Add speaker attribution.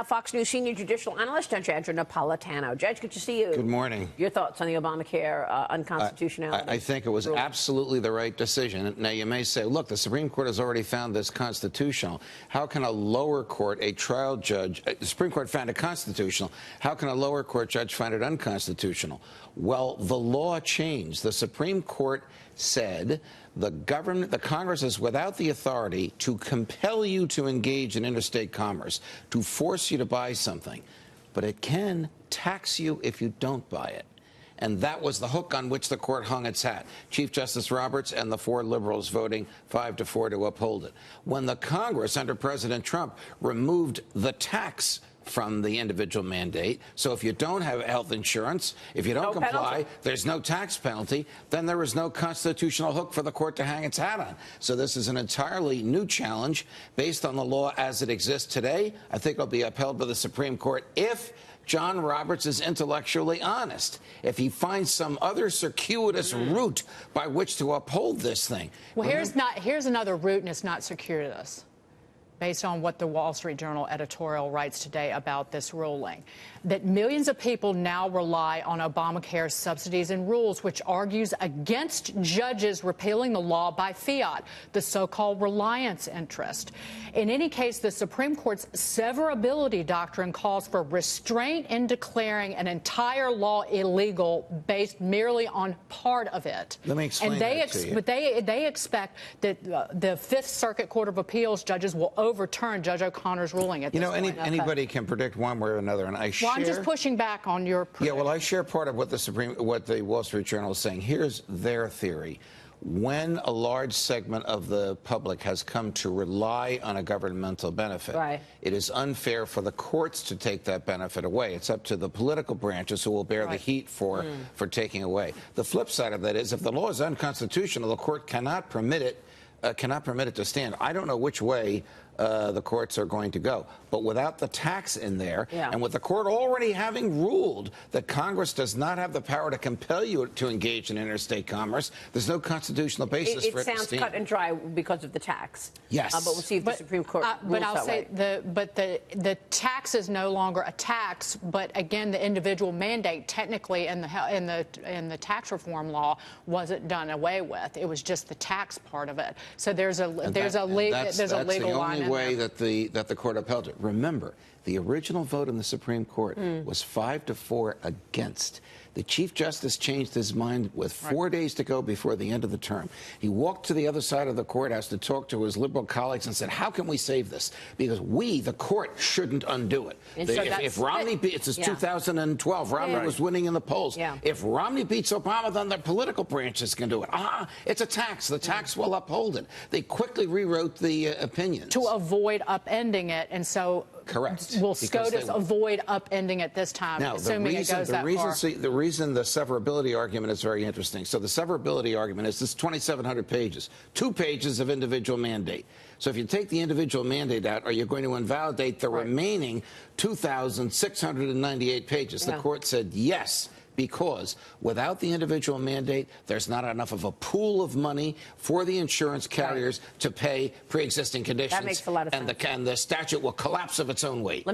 Speaker 1: Fox News senior judicial analyst, Judge Andrew Napolitano. Judge, good to see you.
Speaker 2: Good morning.
Speaker 1: Your thoughts on the ObamaCare unconstitutionality?
Speaker 2: I think it was absolutely the right decision. Now, you may say, look, the Supreme Court has already found this constitutional. How can a lower court, a trial judge, the Supreme Court found it constitutional. How can a lower court judge find it unconstitutional? Well, the law changed. The Supreme Court said the Congress is without the authority to compel you to engage in interstate commerce, to force you to buy something, but it can tax you if you don't buy it. And that was the hook on which the court hung its hat. Chief Justice Roberts and the 4 liberals voting 5-4 to uphold it. When the Congress, under President Trump, removed the tax from the individual mandate, so if you don't have health insurance, if you don't comply, there's no tax penalty, then there is no constitutional hook for the court to hang its hat on. So this is an entirely new challenge based on the law as it exists today. I think it'll be upheld by the Supreme Court if John Roberts is intellectually honest, if he finds some other circuitous route by which to uphold this thing.
Speaker 3: Well, here's another route, and it's not circuitous, based on what the Wall Street Journal editorial writes today about this ruling, that millions of people now rely on Obamacare subsidies and rules, which argues against judges repealing the law by fiat, the so-called reliance interest. In any case, the Supreme Court's severability doctrine calls for restraint in declaring an entire law illegal based merely on part of it.
Speaker 2: Let me explain that to you.
Speaker 3: But they expect that the Fifth Circuit Court of Appeals judges will overturn Judge O'Connor's ruling at this point.
Speaker 2: Anybody can predict one way or another, and
Speaker 3: I'm just pushing back on your prediction.
Speaker 2: Yeah, well, I share part of what the Wall Street Journal is saying. Here's their theory. When a large segment of the public has come to rely on a governmental benefit, it is unfair for the courts to take that benefit away. It's up to the political branches who will bear the heat for taking away. The flip side of that is if the law is unconstitutional, the court cannot permit it to stand. I don't know which way the courts are going to go. But without the tax in there, and with the court already having ruled that Congress does not have the power to compel you to engage in interstate commerce, there's no constitutional basis for it to stand.
Speaker 1: It sounds cut and dry because of the tax.
Speaker 2: Yes.
Speaker 1: But we'll see if the Supreme Court rules
Speaker 3: But I'll say the tax is no longer a tax, but again, the individual mandate technically in the tax reform law wasn't done away with. It was just the tax part of it. So there's a legal line in
Speaker 2: way that the court upheld it. Remember, the original vote in the Supreme Court was 5-4 against. The Chief Justice changed his mind with 4 days to go before the end of the term. He walked to the other side of the courthouse to talk to his liberal colleagues and said, how can we save this? Because we, the court, shouldn't undo it. If Romney beats, it's 2012, Romney was winning in the polls. If Romney beats Obama, then the political branches can do it. It's a tax. The tax will uphold it. They quickly rewrote the opinions.
Speaker 3: To avoid upending it, and so will SCOTUS avoid upending it this time, assuming it goes that far?
Speaker 2: The reason the severability argument is very interesting. So the severability argument is this 2,700 pages, 2 pages of individual mandate. So if you take the individual mandate out, are you going to invalidate the remaining 2,698 pages? The court said yes, because without the individual mandate, there's not enough of a pool of money for the insurance carriers to pay pre-existing conditions.
Speaker 1: That makes a lot of sense.
Speaker 2: And the statute will collapse of its own weight.